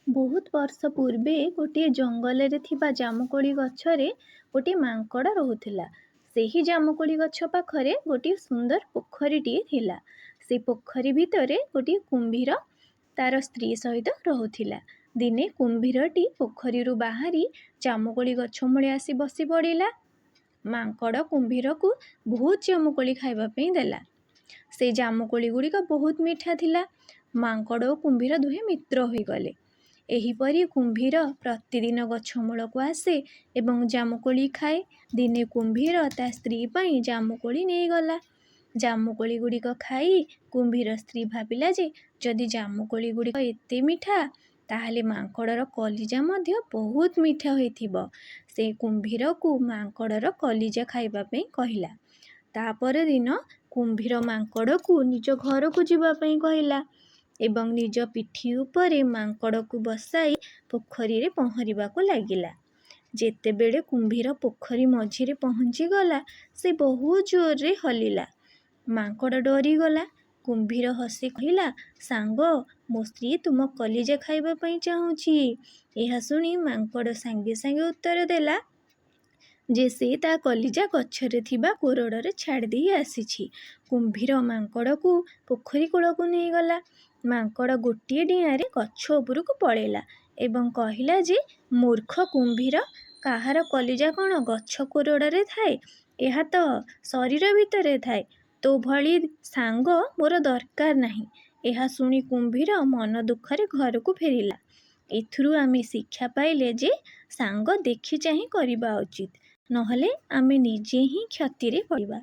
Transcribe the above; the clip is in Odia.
ବହୁତ ବର୍ଷ ପୂର୍ବେ ଗୋଟିଏ ଜଙ୍ଗଲରେ ଥିବା ଜାମୁକୋଳି ଗଛରେ ଗୋଟିଏ ମାଙ୍କଡ଼ ରହୁଥିଲା। ସେହି ଜାମୁକୋଳି ଗଛ ପାଖରେ ଗୋଟିଏ ସୁନ୍ଦର ପୋଖରୀଟିଏ ଥିଲା। ସେ ପୋଖରୀ ଭିତରେ ଗୋଟିଏ କୁମ୍ଭୀର ତାର ସ୍ତ୍ରୀ ସହିତ ରହୁଥିଲା। ଦିନେ କୁମ୍ଭୀରଟି ପୋଖରୀରୁ ବାହାରି ଜାମୁକୋଳି ଗଛ ମୂଳେ ଆସି ବସି ପଡ଼ିଲା। ମାଙ୍କଡ଼ କୁମ୍ଭୀରକୁ ବହୁତ ଜାମୁକୋଳି ଖାଇବା ପାଇଁ ଦେଲା। ସେ ଜାମୁକୋଳି ଗୁଡ଼ିକ ବହୁତ ମିଠା ଥିଲା। ମାଙ୍କଡ଼ ଓ କୁମ୍ଭୀର ଦୁହେଁ ମିତ୍ର ହୋଇଗଲେ। ଏହିପରି କୁମ୍ଭୀର ପ୍ରତିଦିନ ଗଛ ମୂଳକୁ ଆସେ ଏବଂ ଜାମୁକୋଳି ଖାଏ। ଦିନେ କୁମ୍ଭୀର ତା ସ୍ତ୍ରୀ ପାଇଁ ଜାମୁକୋଳି ନେଇଗଲା। ଜାମୁକୋଳି ଗୁଡ଼ିକ ଖାଇ କୁମ୍ଭୀର ସ୍ତ୍ରୀ ଭାବିଲା ଯେ ଯଦି ଜାମୁକୋଳି ଗୁଡ଼ିକ ଏତେ ମିଠା ତାହେଲେ ମାଙ୍କଡ଼ର କଲିଜା ମଧ୍ୟ ବହୁତ ମିଠା ହୋଇଥିବ। ସେ କୁମ୍ଭୀରକୁ ମାଙ୍କଡ଼ର କଲିଜା ଖାଇବା ପାଇଁ କହିଲା। ତାପର ଦିନ କୁମ୍ଭୀର ମାଙ୍କଡ଼କୁ ନିଜ ଘରକୁ ଯିବା ପାଇଁ କହିଲା ଏବଂ ନିଜ ପିଠି ଉପରେ ମାଙ୍କଡ଼କୁ ବସାଇ ପୋଖରୀରେ ପହଁରିବାକୁ ଲାଗିଲା। ଯେତେବେଳେ କୁମ୍ଭୀର ପୋଖରୀ ମଝିରେ ପହଞ୍ଚିଗଲା, ସେ ବହୁତ ଜୋରରେ ହଲିଲା। ମାଙ୍କଡ଼ ଡରିଗଲା। କୁମ୍ଭୀର ହସି କହିଲା, ସାଙ୍ଗ, ମୋ ସ୍ତ୍ରୀ ତୁମ କଲିଜା ଖାଇବା ପାଇଁ ଚାହୁଁଛି। ଏହା ଶୁଣି ମାଙ୍କଡ଼ ସାଙ୍ଗେ ସାଙ୍ଗେ ଉତ୍ତର ଦେଲା ଯେ ସେ ତା କଲିଜା ଗଛରେ ଥିବା କୋରଡ଼ରେ ଛାଡ଼ି ଦେଇ ଆସିଛି। କୁମ୍ଭୀର ମାଙ୍କଡ଼କୁ ପୋଖରୀ କୂଳକୁ ନେଇଗଲା। ମାଙ୍କଡ଼ ଗୋଟିଏ ଡିଆଁରେ ଗଛ ଉପରକୁ ପଳେଇଲା ଏବଂ କହିଲା ଯେ ମୂର୍ଖ କୁମ୍ଭୀର, କାହାର କଲିଜା କ'ଣ ଗଛ କୋରଡ଼ରେ ଥାଏ? ଏହା ତ ଶରୀର ଭିତରେ ଥାଏ। ତୋ ଭଳି ସାଙ୍ଗ ମୋର ଦରକାର ନାହିଁ। ଏହା ଶୁଣି କୁମ୍ଭୀର ମନ ଦୁଃଖରେ ଘରକୁ ଫେରିଲା। ଏଥିରୁ ଆମେ ଶିକ୍ଷା ପାଇଲେ ଯେ ସାଙ୍ଗ ଦେଖି ଚାହିଁ କରିବା ଉଚିତ, ନହେଲେ ଆମେ ନିଜେ ହିଁ କ୍ଷତିରେ ପଡ଼ିବା।